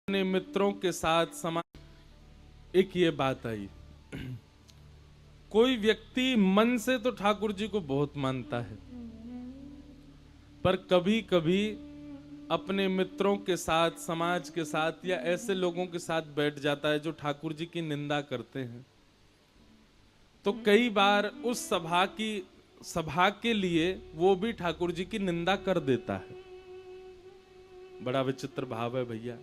अपने मित्रों के साथ एक ये बात आई। कोई व्यक्ति मन से तो ठाकुर जी को बहुत मानता है, पर कभी कभी अपने मित्रों के साथ, समाज के साथ या ऐसे लोगों के साथ बैठ जाता है जो ठाकुर जी की निंदा करते हैं। तो कई बार उस सभा के लिए वो भी ठाकुर जी की निंदा कर देता है। बड़ा विचित्र भाव है भैया।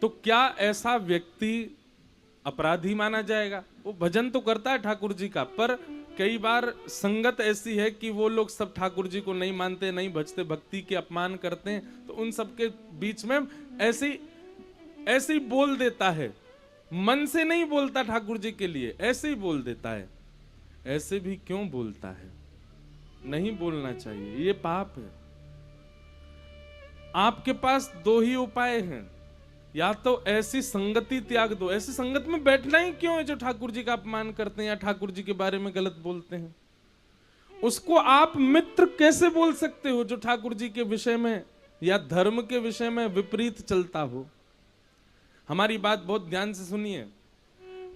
तो क्या ऐसा व्यक्ति अपराधी माना जाएगा? वो भजन तो करता है ठाकुर जी का, पर कई बार संगत ऐसी है कि वो लोग सब ठाकुर जी को नहीं मानते, नहीं भजते, भक्ति के अपमान करते हैं, तो उन सब के बीच में ऐसे ही बोल देता है। मन से नहीं बोलता ठाकुर जी के लिए, ऐसे ही बोल देता है। ऐसे भी क्यों बोलता है? नहीं बोलना चाहिए, ये पाप है। आपके पास दो ही उपाय हैं, या तो ऐसी संगति त्याग दो। ऐसी संगत में बैठना ही क्यों है जो ठाकुर जी का अपमान करते हैं या ठाकुर जी के बारे में गलत बोलते हैं? उसको आप मित्र कैसे बोल सकते हो जो ठाकुर जी के विषय में या धर्म के विषय में विपरीत चलता हो? हमारी बात बहुत ध्यान से सुनिए।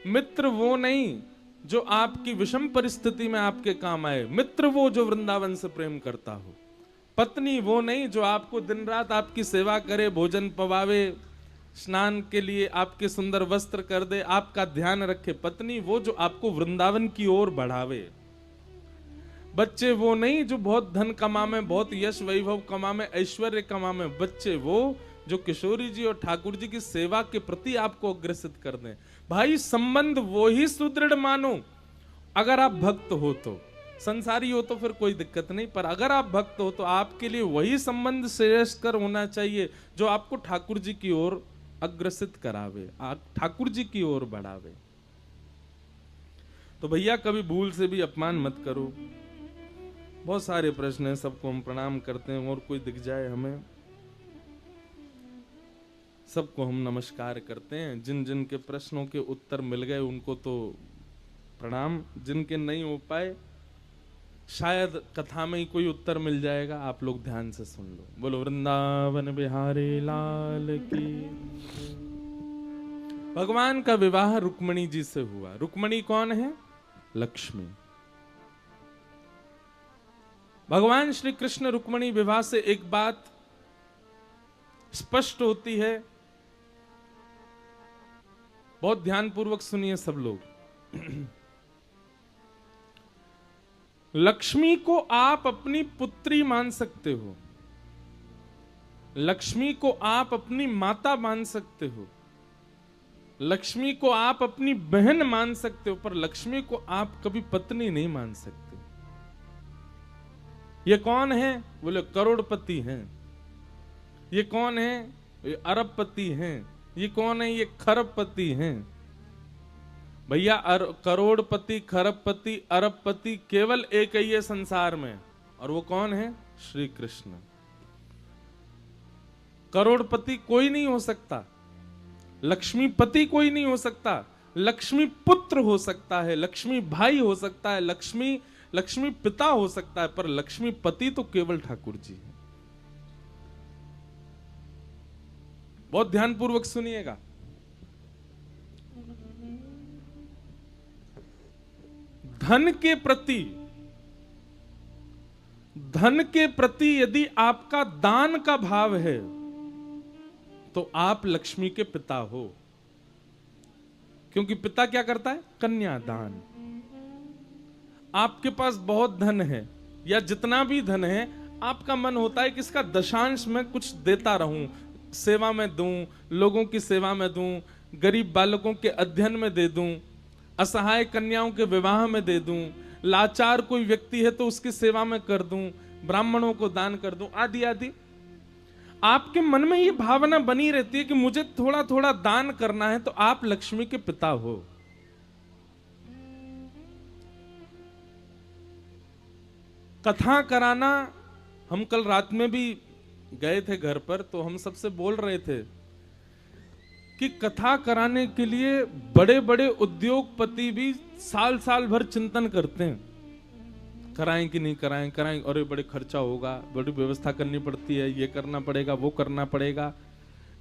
मित्र वो नहीं जो आपकी विषम परिस्थिति में आपके काम आए, मित्र वो जो वृंदावन से प्रेम करता हो। पत्नी वो नहीं जो आपको दिन रात आपकी सेवा करे, भोजन पवावे, स्नान के लिए आपके सुंदर वस्त्र कर दे, आपका ध्यान रखे। पत्नी वो जो आपको वृंदावन की ओर बढ़ावे। बच्चे वो नहीं जो बहुत धन कमावे, बहुत यश वैभव कमावे, ऐश्वर्य कमावे। बच्चे वो जो किशोरी जी और ठाकुर जी की सेवा के प्रति आपको अग्रसित कर दें। भाई संबंध वो ही सुदृढ़ मानो। अगर आप भक्त हो तो, संसारी हो तो फिर कोई दिक्कत नहीं, पर अगर आप भक्त हो तो आपके लिए वही संबंध श्रेयस्कर होना चाहिए जो आपको ठाकुर जी की ओर अग्रसित करावे, ठाकुर जी की ओर बढ़ावे। तो भैया कभी भूल से भी अपमान मत करो। बहुत सारे प्रश्न हैं, सबको हम प्रणाम करते हैं, और कोई दिख जाए हमें सबको हम नमस्कार करते हैं। जिन जिन के प्रश्नों के उत्तर मिल गए उनको तो प्रणाम, जिनके नहीं हो पाए शायद कथा में ही कोई उत्तर मिल जाएगा। आप लोग ध्यान से सुन लो। बोलो वृंदावन बिहारी लाल की। भगवान का विवाह रुक्मणी जी से हुआ। रुक्मणी कौन है? लक्ष्मी। भगवान श्री कृष्ण रुक्मणी विवाह से एक बात स्पष्ट होती है, बहुत ध्यानपूर्वक सुनिए सब लोग। लक्ष्मी को आप अपनी पुत्री मान सकते हो, लक्ष्मी को आप अपनी माता मान सकते हो, लक्ष्मी को आप अपनी बहन मान सकते हो, पर लक्ष्मी को आप कभी पत्नी नहीं मान सकते। ये कौन है? बोले करोड़पति हैं। ये कौन है? ये अरबपति हैं। ये कौन है? ये खरबपति हैं। भैया करोड़पति, खरबपति, अरबपति केवल एक ही है संसार में, और वो कौन है? श्री कृष्ण। करोड़पति कोई नहीं हो सकता, लक्ष्मीपति कोई नहीं हो सकता। लक्ष्मी पुत्र हो सकता है, लक्ष्मी भाई हो सकता है, लक्ष्मी पिता हो सकता है, पर लक्ष्मीपति तो केवल ठाकुर जी है। बहुत ध्यानपूर्वक सुनिएगा। धन के प्रति यदि आपका दान का भाव है तो आप लक्ष्मी के पिता हो, क्योंकि पिता क्या करता है? कन्यादान। आपके पास बहुत धन है या जितना भी धन है, आपका मन होता है कि इसका दशांश मैं कुछ देता रहूं, सेवा में दूं, लोगों की सेवा में दूं, गरीब बालकों के अध्ययन में दे दूं, असहाय कन्याओं के विवाह में दे दूं, लाचार कोई व्यक्ति है तो उसकी सेवा में कर दूं, ब्राह्मणों को दान कर दूं, आदि आदि। आपके मन में ये भावना बनी रहती है कि मुझे थोड़ा थोड़ा दान करना है, तो आप लक्ष्मी के पिता हो। कथा कराना, हम कल रात में भी गए थे घर पर, तो हम सबसे बोल रहे थे कि कथा कराने के लिए बड़े बड़े उद्योगपति भी साल साल भर चिंतन करते हैं, कराएं कि नहीं कराएं, और बड़े खर्चा होगा, बड़ी व्यवस्था करनी पड़ती है, ये करना पड़ेगा, वो करना पड़ेगा।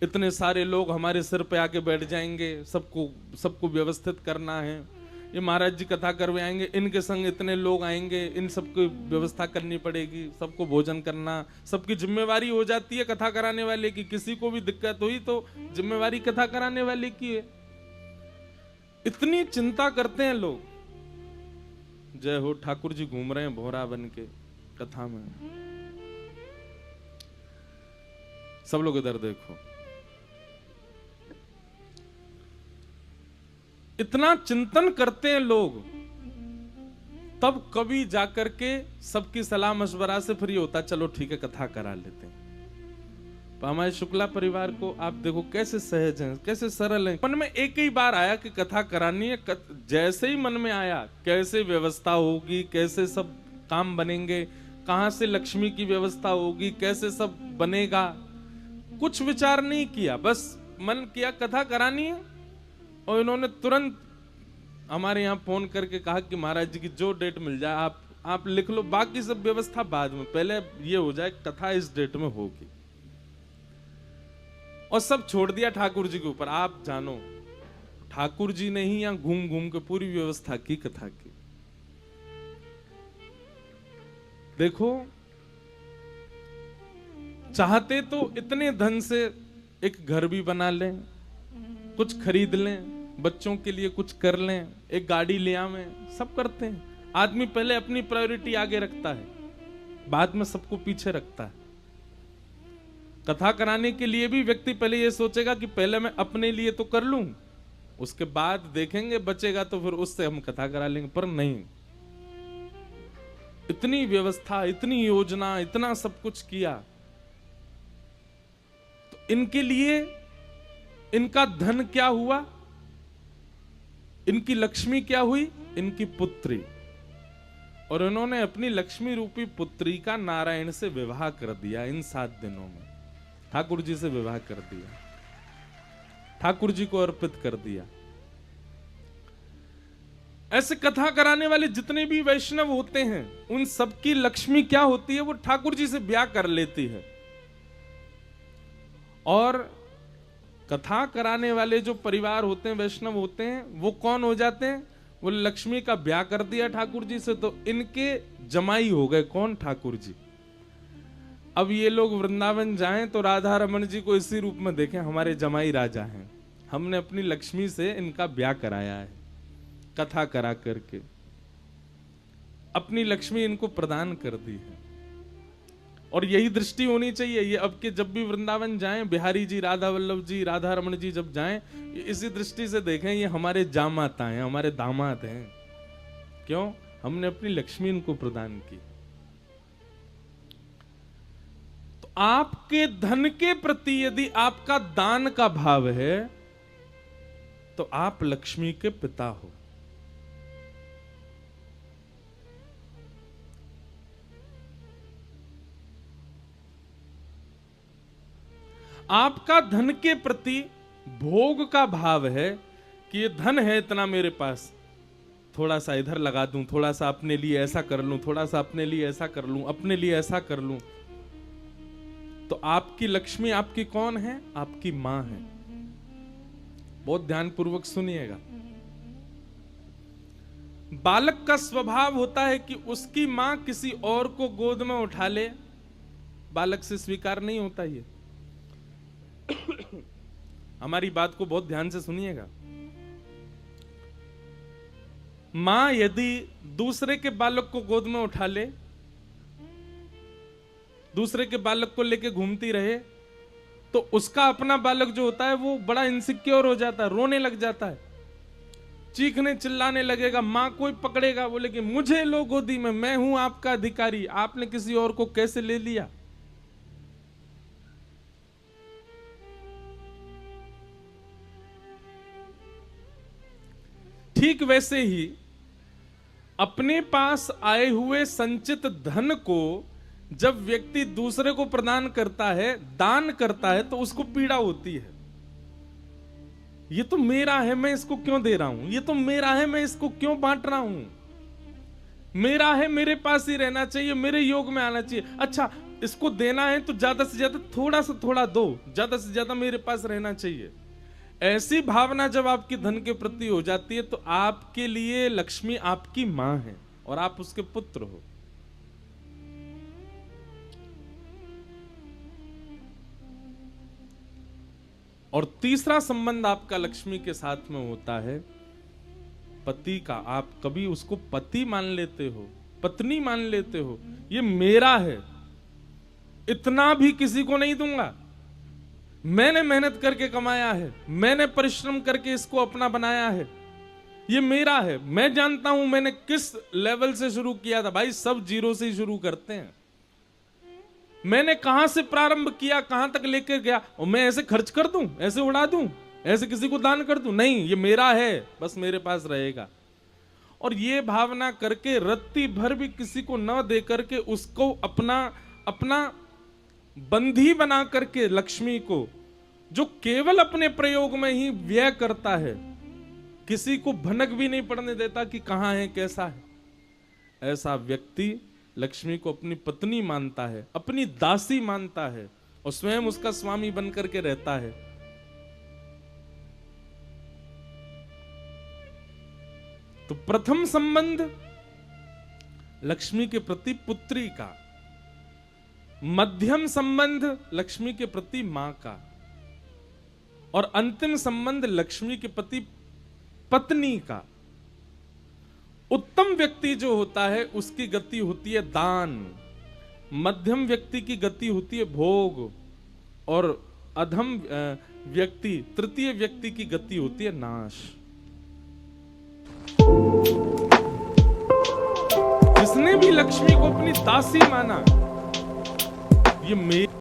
इतने सारे लोग हमारे सिर पे आके बैठ जाएंगे, सबको व्यवस्थित करना है, ये महाराज जी कथा करवे आएंगे, इनके संग इतने लोग आएंगे, इन सबकी व्यवस्था करनी पड़ेगी, सबको भोजन करना, सबकी जिम्मेवारी हो जाती है कथा कराने वाले की। किसी को भी दिक्कत हुई तो जिम्मेवारी कथा कराने वाले की है। इतनी चिंता करते हैं लोग। जय हो, ठाकुर जी घूम रहे हैं भोरा बन के कथा में। सब लोग इधर देखो, इतना चिंतन करते हैं लोग, तब कभी जाकर के सबकी सलाह मशवरा से फ्री होता, चलो ठीक है कथा करा लेते हैं। तो हमारे शुक्ला परिवार को आप देखो कैसे सहज हैं, कैसे सरल हैं। मन में एक ही बार आया कि कथा करानी है, जैसे ही मन में आया कैसे व्यवस्था होगी, कैसे सब काम बनेंगे, कहां से लक्ष्मी की व्यवस्था होगी, कैसे सब बनेगा, कुछ विचार नहीं किया, बस मन किया कथा करानी है। और इन्होंने तुरंत हमारे यहाँ फोन करके कहा कि महाराज जी की जो डेट मिल जाए आप लिख लो, बाकी सब व्यवस्था बाद में, पहले ये हो जाए कथा इस डेट में होगी। और सब छोड़ दिया ठाकुर जी के ऊपर। आप जानो ठाकुर जी ने ही यहाँ घूम घूम के पूरी व्यवस्था की कथा की। देखो, चाहते तो इतने धन से एक घर भी बना लें, कुछ खरीद लें, बच्चों के लिए कुछ कर लें, एक गाड़ी ले आवें, सब करते हैं। आदमी पहले अपनी प्रायोरिटी आगे रखता है, बाद में सबको पीछे रखता है। कथा कराने के लिए भी व्यक्ति पहले ये सोचेगा कि पहले मैं अपने लिए तो कर लूं, उसके बाद देखेंगे बचेगा तो फिर उससे हम कथा करा लेंगे। पर नहीं, इतनी व्यवस्था, इतनी योजना, इतना सब कुछ किया, तो इनके लिए इनका धन क्या हुआ, इनकी लक्ष्मी क्या हुई, इनकी पुत्री। और इन्होंने अपनी लक्ष्मी रूपी पुत्री का नारायण से विवाह कर दिया। इन 7 दिनों में ठाकुर जी से विवाह कर दिया, ठाकुर जी को अर्पित कर दिया। ऐसे कथा कराने वाले जितने भी वैष्णव होते हैं, उन सबकी लक्ष्मी क्या होती है, वो ठाकुर जी से ब्याह कर लेती है। और कथा कराने वाले जो परिवार होते हैं, वैष्णव होते हैं, वो कौन हो जाते हैं, वो लक्ष्मी का ब्याह कर दिया ठाकुर जी से, तो इनके जमाई हो गए कौन, ठाकुर जी। अब ये लोग वृंदावन जाएं तो राधा रमन जी को इसी रूप में देखें, हमारे जमाई राजा हैं, हमने अपनी लक्ष्मी से इनका ब्याह कराया है, कथा करा करके अपनी लक्ष्मी इनको प्रदान कर दी है। और यही दृष्टि होनी चाहिए। ये अब के जब भी वृंदावन जाएं, बिहारी जी, राधा वल्लभ जी, राधा रमन जी जब जाएं, इसी दृष्टि से देखें, ये हमारे जामाता हैं, हमारे दामाद हैं। क्यों? हमने अपनी लक्ष्मी इनको प्रदान की। तो आपके धन के प्रति यदि आपका दान का भाव है, तो आप लक्ष्मी के पिता हो। आपका धन के प्रति भोग का भाव है कि ये धन है इतना मेरे पास, थोड़ा सा इधर लगा दूं, थोड़ा सा अपने लिए ऐसा कर लूं, थोड़ा सा अपने लिए ऐसा कर लूं, अपने लिए ऐसा कर लूं। तो आपकी लक्ष्मी आपकी कौन है? आपकी मां है। बहुत ध्यानपूर्वक सुनिएगा। बालक का स्वभाव होता है कि उसकी मां किसी और को गोद में उठा ले, बालक से स्वीकार नहीं होता ये। हमारी बात को बहुत ध्यान से सुनिएगा। मां यदि दूसरे के बालक को गोद में उठा ले, दूसरे के बालक को लेके घूमती रहे, तो उसका अपना बालक जो होता है वो बड़ा इनसिक्योर हो जाता है, रोने लग जाता है, चीखने चिल्लाने लगेगा। मां कोई पकड़ेगा, बोले कि मुझे लो गोदी में, मैं हूं आपका अधिकारी, आपने किसी और को कैसे ले लिया। ठीक वैसे ही अपने पास आए हुए संचित धन को जब व्यक्ति दूसरे को प्रदान करता है, दान करता है, तो उसको पीड़ा होती है। ये तो मेरा है, मैं इसको क्यों दे रहा हूं, ये तो मेरा है, मैं इसको क्यों बांट रहा हूं, मेरा है, मेरे पास ही रहना चाहिए, मेरे योग में आना चाहिए। अच्छा, इसको देना है तो ज्यादा से ज्यादा थोड़ा से थोड़ा दो, ज्यादा से ज्यादा मेरे पास रहना चाहिए। ऐसी भावना जब आपकी धन के प्रति हो जाती है तो आपके लिए लक्ष्मी आपकी मां है और आप उसके पुत्र हो। और तीसरा संबंध आपका लक्ष्मी के साथ में होता है पति का। आप कभी उसको पति मान लेते हो, पत्नी मान लेते हो, ये मेरा है, इतना भी किसी को नहीं दूंगा, मैंने मेहनत करके कमाया है, मैंने परिश्रम करके इसको अपना बनाया है, ये मेरा है, मैं जानता हूं मैंने किस लेवल से शुरू किया था। भाई सब जीरो से ही शुरू करते हैं। मैंने कहां से प्रारंभ किया, कहां तक लेकर गया, और मैं ऐसे खर्च कर दूं, ऐसे उड़ा दूं, ऐसे किसी को दान कर दूं? नहीं, ये मेरा है, बस मेरे पास रहेगा। और ये भावना करके रत्ती भर भी किसी को न दे करके उसको अपना बंधी बना करके लक्ष्मी को, जो केवल अपने प्रयोग में ही व्यय करता है, किसी को भनक भी नहीं पड़ने देता कि कहां है, कैसा है, ऐसा व्यक्ति लक्ष्मी को अपनी पत्नी मानता है, अपनी दासी मानता है और स्वयं उसका स्वामी बनकर के रहता है। तो प्रथम संबंध लक्ष्मी के प्रति पुत्री का, मध्यम संबंध लक्ष्मी के प्रति मां का, और अंतिम संबंध लक्ष्मी के प्रति पत्नी का। उत्तम व्यक्ति जो होता है उसकी गति होती है दान, मध्यम व्यक्ति की गति होती है भोग, और अधम व्यक्ति, तृतीय व्यक्ति की गति होती है नाश। जिसने भी लक्ष्मी को अपनी दासी माना, ये मेरी